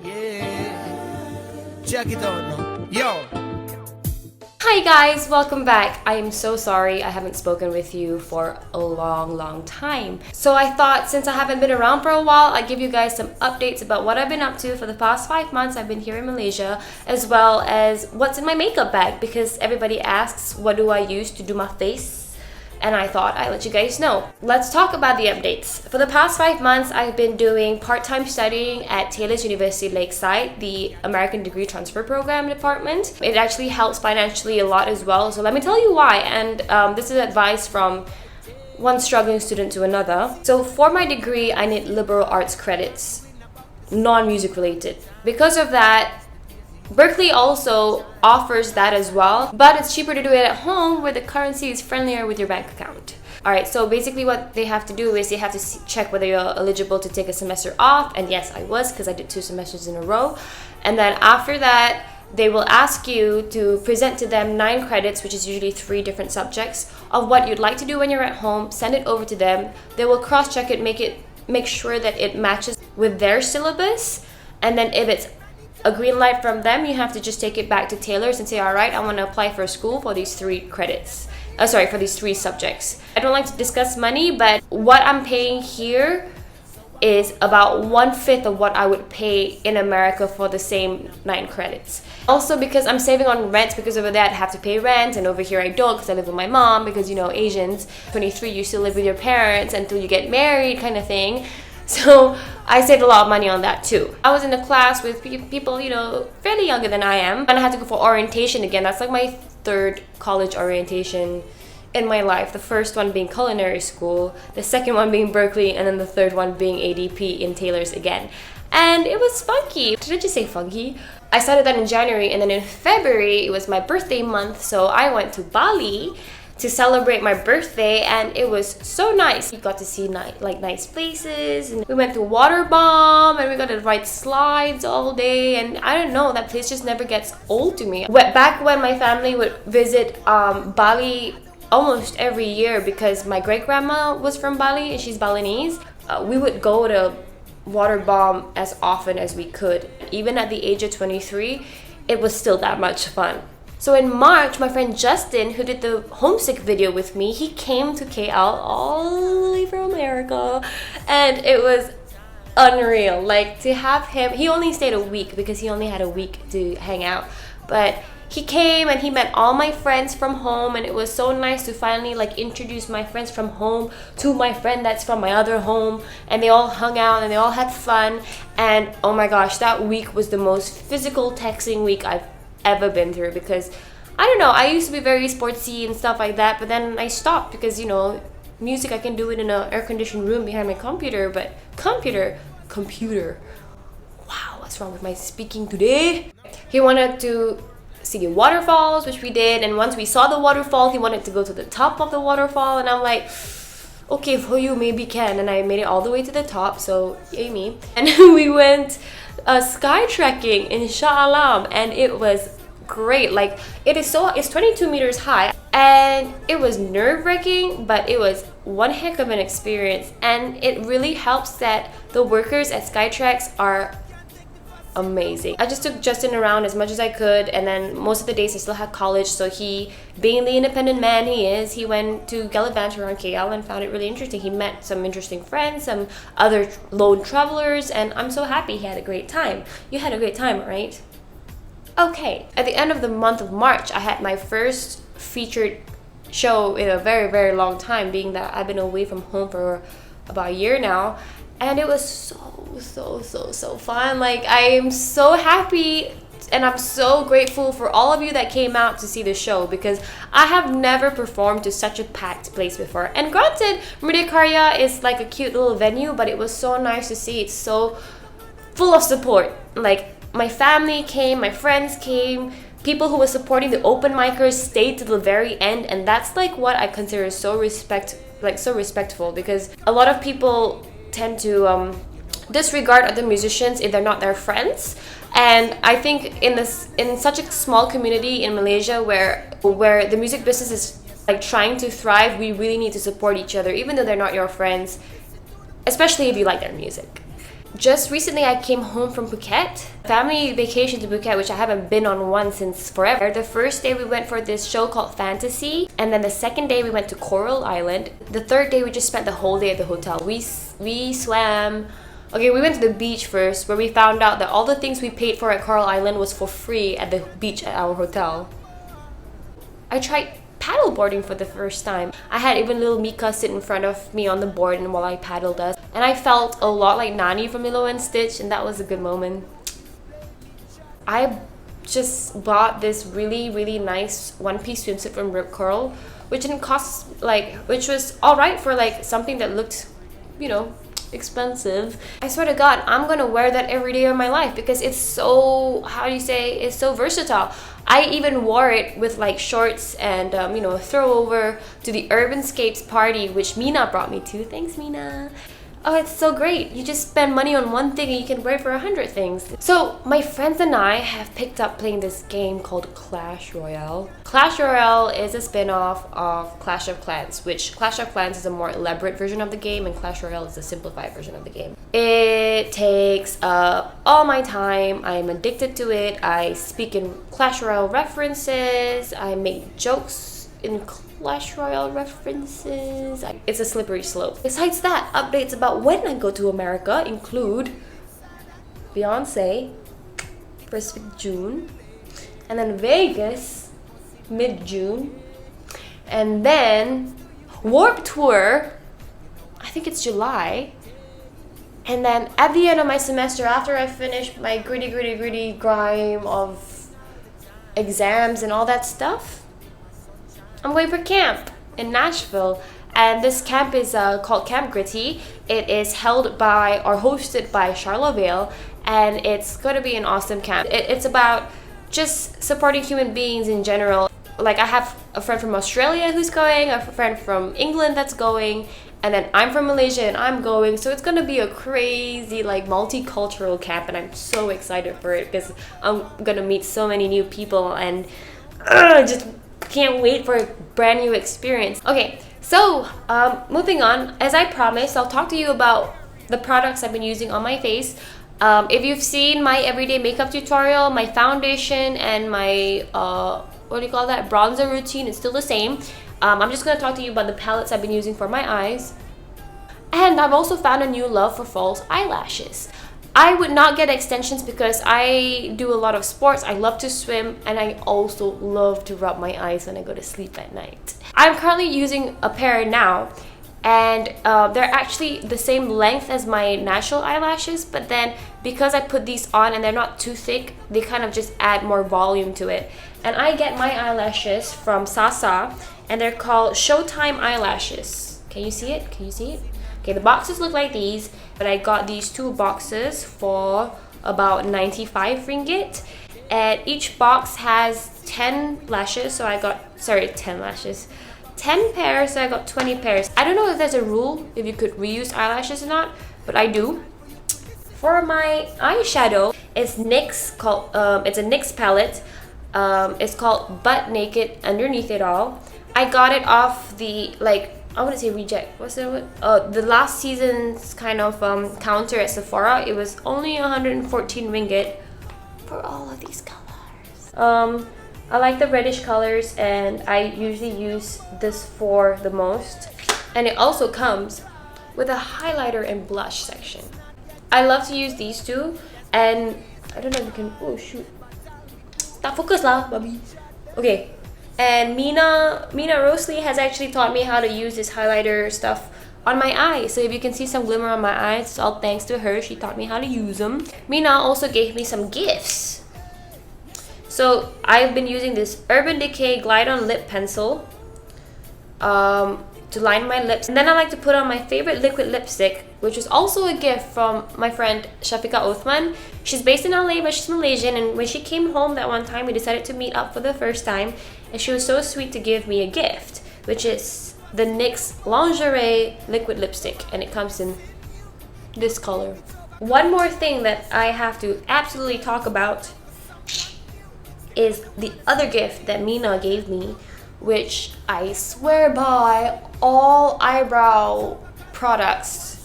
Yeah, check it out now. Yo. Hi guys, welcome back. I am so sorry I haven't spoken with you for a long time. So I thought since I haven't been around for a while, I'd give you guys some updates about what I've been up to for the past 5 months I've been here in Malaysia, as well as what's in my makeup bag, because everybody asks what do I use to do my face, and I thought I'd let you guys know. Let's talk about the updates. For the past 5 months, I've been doing part-time studying at Taylor's University Lakeside, the American Degree Transfer Program department. It actually helps financially a lot as well, so let me tell you why. And this is advice from one struggling student to another. So for my degree, I need liberal arts credits, non-music related. Because of that, Berkeley also offers that as well, but it's cheaper to do it at home where the currency is friendlier with your bank account. Alright, so basically what they have to do is they have to check whether you're eligible to take a semester off, and yes, I was, because I did 2 semesters in a row. And then after that, they will ask you to present to them 9 credits, which is usually 3 different subjects, of what you'd like to do when you're at home. Send it over to them. They will cross-check it, make sure that it matches with their syllabus, and then if it's a green light from them, you have to just take it back to Taylor's and say, all right, I want to apply for a school for these 3 credits. For these 3 subjects. I don't like to discuss money, but what I'm paying here is about 1/5 of what I would pay in America for the same 9 credits. Also, because I'm saving on rent, because over there I'd have to pay rent, and over here I don't because I live with my mom, because, you know, Asians, 23, you still live with your parents until you get married kind of thing. So I saved a lot of money on that too. I was in a class with people, you know, fairly younger than I am, and I had to go for orientation again. That's like my 3rd college orientation in my life. The first one being culinary school, the second one being Berkeley, and then the 3rd one being ADP in Taylor's again. And it was funky. Did I just say funky? I started that in January, and then in February, it was my birthday month, so I went to Bali to celebrate my birthday, and it was so nice. We got to see nice places, and we went to Water Bomb, and we got to ride slides all day, and I don't know, that place just never gets old to me. Back when my family would visit Bali almost every year, because my great-grandma was from Bali and she's Balinese, we would go to Water Bomb as often as we could. Even at the age of 23, it was still that much fun. So in March, my friend Justin, who did the homesick video with me, he came to KL all the way from America, and it was unreal. Like, to have him, he only stayed a week because he only had a week to hang out, but he came and he met all my friends from home, and it was so nice to finally like introduce my friends from home to my friend that's from my other home, and they all hung out and they all had fun. And oh my gosh, that week was the most physical texting week I've ever been through, because I don't know, I used to be very sportsy and stuff like that, but then I stopped because, you know, music, I can do it in an air-conditioned room behind my computer, but computer, wow, what's wrong with my speaking today? He wanted to see waterfalls, which we did, and once we saw the waterfall, he wanted to go to the top of the waterfall, and I'm like, okay, for you maybe can, and I made it all the way to the top, so yay me. And we went sky trekking in Shah Alam, and it was great. Like, it's 22 meters high, and it was nerve-wracking, but it was one heck of an experience. And it really helps that the workers at Skytrax are amazing. I just took Justin around as much as I could, and then most of the days I still had college, so he, being the independent man he is, he went to Gallivant around KL and found it really interesting. He met some interesting friends, some other lone travelers, and I'm so happy he had a great time. You had a great time, right? Okay, at the end of the month of March, I had my first featured show in a very long time, being that I've been away from home for about a year now, and it was so fun. Like, I am so happy and I'm so grateful for all of you that came out to see the show, because I have never performed to such a packed place before. And granted, Merdeka is like a cute little venue, but it was so nice to see. It's so full of support. Like, my family came, my friends came, people who were supporting the open micers stayed to the very end, and that's like what I consider so respectful, because a lot of people tend to disregard other musicians if they're not their friends. And I think in such a small community in Malaysia where the music business is like trying to thrive, we really need to support each other, even though they're not your friends, especially if you like their music. just recently I came home from Phuket. Family vacation to Phuket, which I haven't been on one since forever. The first day we went for this show called Fantasy, and then the second day we went to Coral Island. The third day we just spent the whole day at the hotel. We swam. Okay, we went to the beach first, where we found out that all the things we paid for at Coral Island was for free at the beach at our hotel. I tried paddleboarding for the first time. I had even little Mika sit in front of me on the board and while I paddled us. And I felt a lot like Nani from Lilo and Stitch, and that was a good moment. I just bought this really nice one-piece swimsuit from Rip Curl, which didn't cost which was alright for something that looked, expensive. I swear to God, I'm gonna wear that every day of my life because it's so, it's so versatile. I even wore it with shorts and throw over to the Urbanscapes party, which Mina brought me to. Thanks, Mina. Oh, it's so great. You just spend money on one thing and you can wear it for 100 things. So my friends and I have picked up playing this game called Clash Royale. Clash Royale is a spin-off of Clash of Clans, which Clash of Clans is a more elaborate version of the game and Clash Royale is a simplified version of the game. It takes up all my time. I'm addicted to it. I speak in Clash Royale references. I make jokes in Clash Royale references. It's a slippery slope. Besides that, updates about when I go to America include Beyonce, 1st week June, and then Vegas, mid-June, and then Warped Tour, I think it's July, and then at the end of my semester, after I finish my gritty grime of exams and all that stuff, I'm going for camp in Nashville, and this camp is called Camp Gritty. It is held by or hosted by Charlottesville, and it's going to be an awesome camp. It's about just supporting human beings in general. I have a friend from Australia who's going, a friend from England that's going, and then I'm from Malaysia and I'm going. So it's going to be a crazy multicultural camp, and I'm so excited for it because I'm going to meet so many new people and just can't wait for a brand new experience. Okay, so moving on, as I promised, I'll talk to you about the products I've been using on my face. If you've seen my everyday makeup tutorial, my foundation and my bronzer routine is still the same. I'm just going to talk to you about the palettes I've been using for my eyes. And I've also found a new love for false eyelashes. I would not get extensions because I do a lot of sports. I love to swim, and I also love to rub my eyes when I go to sleep at night. I'm currently using a pair now, and they're actually the same length as my natural eyelashes, but then because I put these on and they're not too thick, they kind of just add more volume to it. And I get my eyelashes from Sasa, and they're called Showtime eyelashes. Can you see it? Can you see it? Okay, the boxes look like these, but I got these 2 boxes for about 95 ringgit, and each box has 10 lashes, so I got 10 lashes, 10 pairs, so I got 20 pairs. I don't know if there's a rule if you could reuse eyelashes or not, but I do. For my eyeshadow, it's it's a NYX palette. It's called Butt Naked Underneath It All. I got it off the I wouldn't say reject. What's it? The last season's kind of counter at Sephora. It was only 114 ringgit for all of these colors. I like the reddish colors, and I usually use this for the most. And it also comes with a highlighter and blush section. I love to use these two, and I don't know if you can. Oh shoot! Stop focus lah, baby. Okay. And Mina Rosalie has actually taught me how to use this highlighter stuff on my eyes. So if you can see some glimmer on my eyes, it's all thanks to her. She taught me how to use them. Mina also gave me some gifts. So I've been using this Urban Decay Glide On Lip Pencil to line my lips. And then I like to put on my favorite liquid lipstick, which is also a gift from my friend Shafika Othman. She's based in LA, but she's Malaysian, and when she came home that one time, we decided to meet up for the first time, and she was so sweet to give me a gift, which is the NYX Lingerie Liquid Lipstick, and it comes in this color. One more thing that I have to absolutely talk about is the other gift that Mina gave me, which I swear by all eyebrow products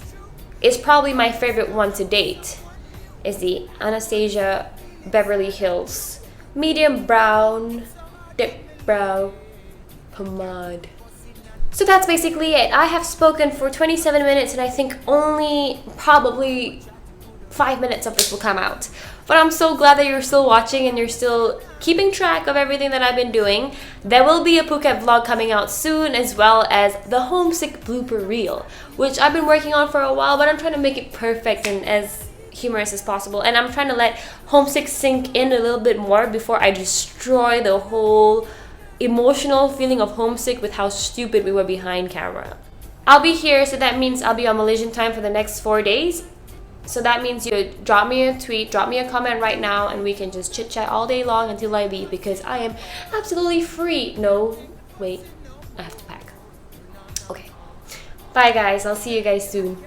is probably my favorite one to date. Is the Anastasia Beverly Hills medium brown dip brow pomade. So that's basically it. I have spoken for 27 minutes and I think only probably 5 minutes of this will come out. But I'm so glad that you're still watching and you're still keeping track of everything that I've been doing. There will be a Phuket vlog coming out soon, as well as the homesick blooper reel, which I've been working on for a while, but I'm trying to make it perfect and as humorous as possible. And I'm trying to let homesick sink in a little bit more before I destroy the whole emotional feeling of homesick with how stupid we were behind camera. I'll be here, so that means I'll be on Malaysian time for the next 4 days. So that means you drop me a tweet, drop me a comment right now, and we can just chit chat all day long until I leave, because I am absolutely free. No, wait, I have to pack. Okay. Bye guys, I'll see you guys soon.